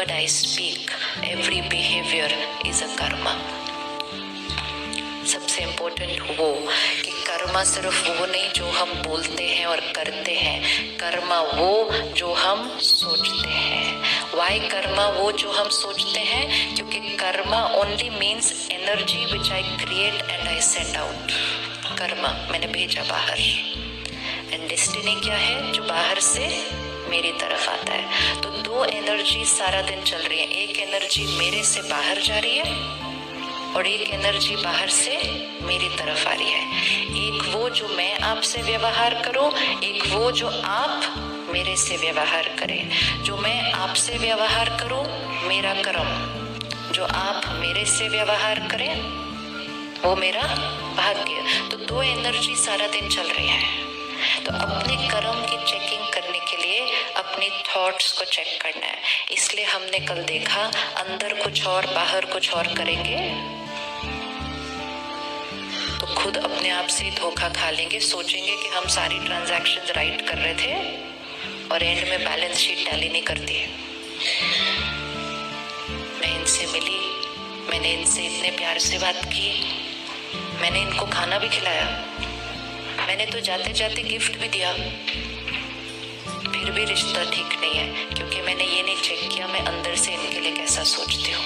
word I speak, every behavior is a karma. सबसे important वो कि कर्मा सिर्फ वो नहीं जो हम बोलते हैं और करते हैं, कर्मा वो जो हम सोचते हैं। वाई कर्मा वो जो हम सोचते हैं? क्योंकि Karma only means energy which I create and I send out. Karma मैंने भेजा बाहर, एंड डेस्टिनी क्या है? जो बाहर से मेरी तरफ आता है। तो दो एनर्जी सारा दिन चल रही है, एक एनर्जी मेरे से बाहर जा रही है और एक एनर्जी बाहर से मेरी तरफ आ रही है। एक वो जो मैं आपसे व्यवहार करूं, एक वो जो आप मेरे से व्यवहार करें। जो मैं आपसे व्यवहार करूं मेरा कर्म, जो आप मेरे से व्यवहार करें वो मेरा भाग्य। तो दो एनर्जी सारा दिन चल रही है। तो अपने कर्म की चेकिंग करने के लिए अपनी थॉट्स को चेक करना है। इसलिए हमने कल देखा अंदर कुछ और बाहर कुछ और करेंगे तो खुद अपने आप से धोखा खा लेंगे। सोचेंगे कि हम सारी ट्रांजैक्शंस राइट कर रहे थे और एंड में बैलेंस शीट टैली नहीं करती है। मैं इनसे मिली, मैंने इनसे इतने प्यार से बात की, मैंने इनको खाना भी खिलाया, मैंने तो जाते जाते गिफ्ट भी दिया, फिर भी रिश्ता ठीक नहीं है क्योंकि मैंने ये नहीं चेक किया मैं अंदर से इनके लिए कैसा सोचती हूँ।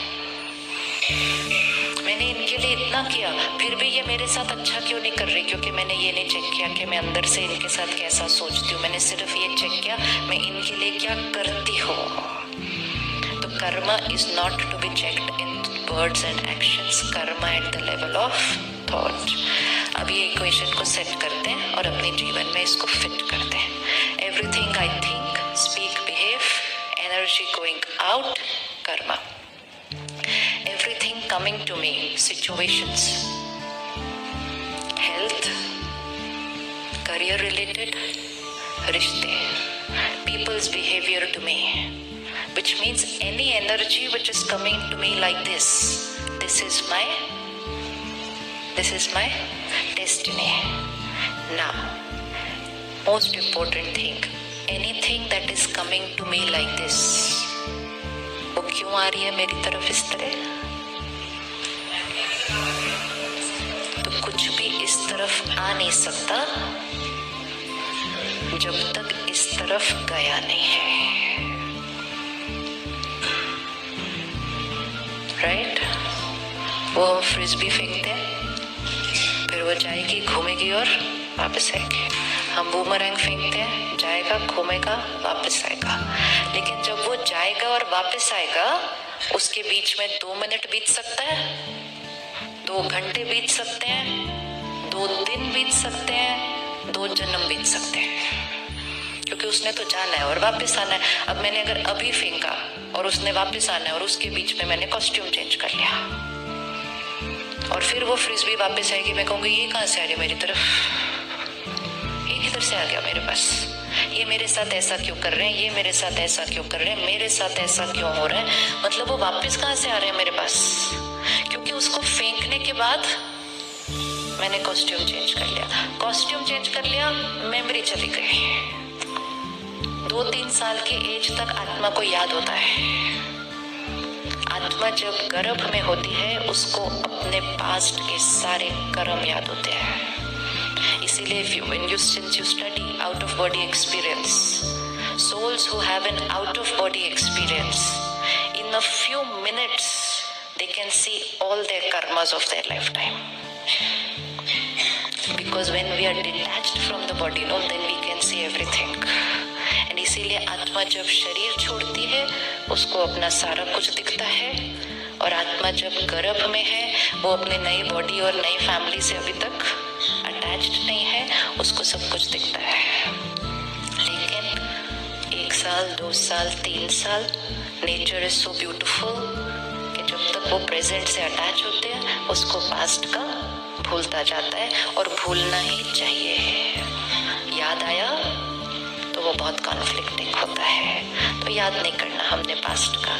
मैंने इनके लिए इतना किया फिर भी ये मेरे साथ अच्छा क्यों नहीं कर रही? क्योंकि मैंने ये नहीं चेक किया कि मैं अंदर से इनके साथ कैसा सोचती हूँ। मैंने सिर्फ ये चेक किया मैं इनके लिए क्या करती हूँ। तो karma is not to be checked in words and actions, karma at the level of thought. अब ये इक्वेशन को सेट करते हैं और अपने जीवन में इसको फिट करते हैं। Everything I think, speak, behave, energy going out, Karma. Everything coming to me, situations, health, career related, रिश्ते, people's behavior to me, which means any energy which is coming to me like this is my destiny. Now, most important thing, anything that is coming to me like this, वो क्यों आ रही है मेरी तरफ इस तरह? तो कुछ भी इस तरफ आ नहीं सकता जब तक इस तरफ गया नहीं है। राइट? वो हम फ्रिस्बी फेंकते हैं, फिर वो जाएगी, घूमेगी और वापस आएगी। हम बूमरैंग फेंकते हैं, जाएगा, घूमेगा, वापस आएगा। लेकिन जब वो जाएगा और वापस आएगा उसके बीच में 2 मिनट बीत सकता है, 2 घंटे बीत सकते हैं, 2 दिन बीत सकते हैं, 2 जन्म बीत सकते हैं, क्योंकि उसने तो जाना है और वापस आना है। अब मैंने अगर अभी फेंका और उसने वापस आना है और उसके बीच में मैंने कॉस्ट्यूम चेंज कर लिया और फिर वो फ्रिस्बी वापस आएगी, मैं कहूँगी ये कहाँ से आ रही मेरी तरफ, ये किधर से आ गया मेरे पास, ये मेरे साथ ऐसा क्यों कर रहे हैं, ये मेरे साथ ऐसा क्यों कर रहे हैं, मेरे साथ ऐसा क्यों हो रहा है। मतलब वो वापस कहाँ से आ रहे हैं मेरे पास? क्योंकि उसको फेंकने के बाद मैंने कॉस्ट्यूम चेंज कर लिया। कॉस्ट्यूम चेंज कर लिया, मेमोरी चली गई। 2-3 साल की एज तक आत्मा को याद होता है। आत्मा जब गर्भ में होती है उसको अपने पास्ट के सारे कर्म याद होते हैं। इसीलिए since you study out of body experience, souls who have an out of body experience, in a few minutes they can see all their karmas of their lifetime. Because when we are detached from the body, no, then we can see everything. And इसीलिए आत्मा जब शरीर छोड़ती है उसको अपना सारा कुछ दिखता है, और आत्मा जब गर्भ में है वो अपने नई बॉडी और नई फैमिली से अभी तक अटैच्ड नहीं है, उसको सब कुछ दिखता है। लेकिन 1 साल, 2 साल, 3 साल, नेचर इज सो ब्यूटीफुल कि जब तक वो प्रेजेंट से अटैच होते हैं उसको पास्ट का भूलता जाता है, और भूलना ही चाहिए। याद आया तो वो बहुत कॉन्फ्लिक्टिंग होता है, तो याद नहीं करना हमने पास्ट का।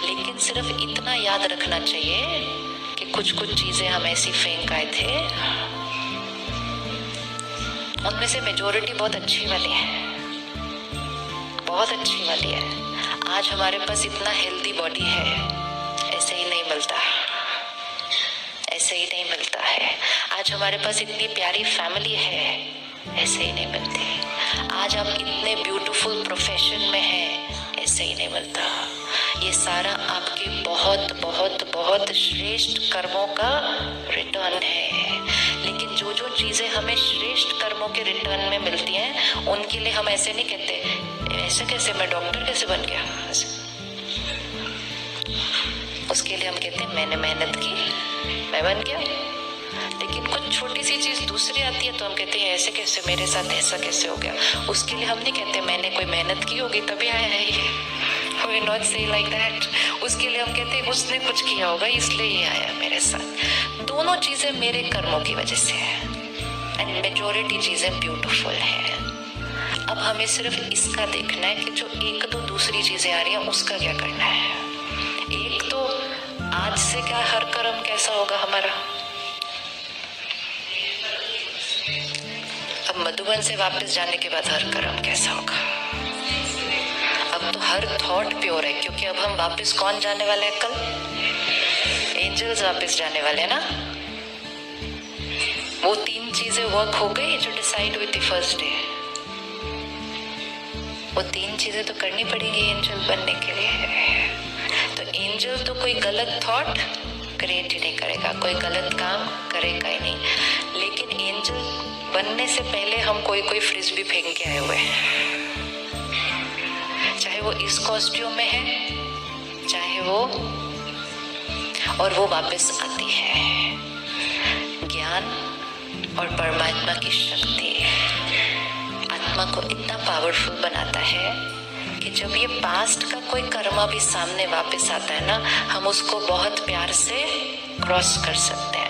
लेकिन सिर्फ इतना याद रखना चाहिए कि कुछ चीजें हम ऐसी फेंक आए थे, उनमें से मेजोरिटी बहुत अच्छी वाली है, बहुत अच्छी वाली है। आज हमारे पास इतना हेल्दी बॉडी है, ऐसे ही नहीं मिलता, ऐसे ही नहीं मिलता है। आज हमारे पास इतनी प्यारी फैमिली है, ऐसे ही नहीं मिलती। आज आप इतने ब्यूटीफुल प्रोफेशन में हैं, ऐसे ही नहीं मिलता। ये सारा आपके बहुत बहुत बहुत श्रेष्ठ कर्मों का रिटर्न है। लेकिन जो जो चीजें हमें श्रेष्ठ कर्मों के रिटर्न में मिलती हैं, उनके लिए हम ऐसे नहीं कहते ऐसे कैसे, मैं डॉक्टर कैसे बन गया, उसके लिए हम कहते हैं मैंने मेहनत की, मैं बन गया। लेकिन कुछ छोटी सी चीज दूसरी आती है तो हम कहते हैं ऐसे कैसे, मेरे साथ ऐसा कैसे हो गया। उसके लिए हम नहीं कहते मैंने कोई मेहनत की होगी तभी आया है ये, we not say like that। उसके लिए हम कहते हैं उसने कुछ किया होगा इसलिए ये आया मेरे साथ। दोनों चीजें मेरे कर्मों की वजह से है, एंड मेजॉरिटी चीजें ब्यूटीफुल है। अब हमें सिर्फ इसका देखना है कि जो एक दो दूसरी चीजें आ रही हैं उसका क्या करना है। एक तो आज से क्या हर कर्म कैसा होगा हमारा। अब मधुबन से वापस जाने के बाद हर कर्म कैसा होगा। अब तो हर थॉट प्योर है, क्योंकि अब हम वापस कौन जाने वाले हैं, कल एंजल्स वापस जाने वाले हैं ना। वो 3 चीजें वर्क हो गई जो डिसाइड हुई थी फर्स्ट डे। वो 3 चीजें तो करनी पड़ेंगी एंजल बनने के लिए। तो एंजल तो कोई गलत थॉट क्रिएट ही नहीं करेगा, कोई गलत काम करेगा ही नहीं। लेकिन एंजल बनने से पहले हम कोई फ्रिस्बी फेंक के आए हुए हैं, चाहे वो इस कॉस्ट्यूम में है चाहे वो, और वो वापस आती है। ज्ञान और परमात्मा की शक्ति आत्मा को इतना पावरफुल बनाता है कि जब ये पास्ट का कोई कर्मा भी सामने वापस आता है ना, हम उसको बहुत प्यार से क्रॉस कर सकते हैं।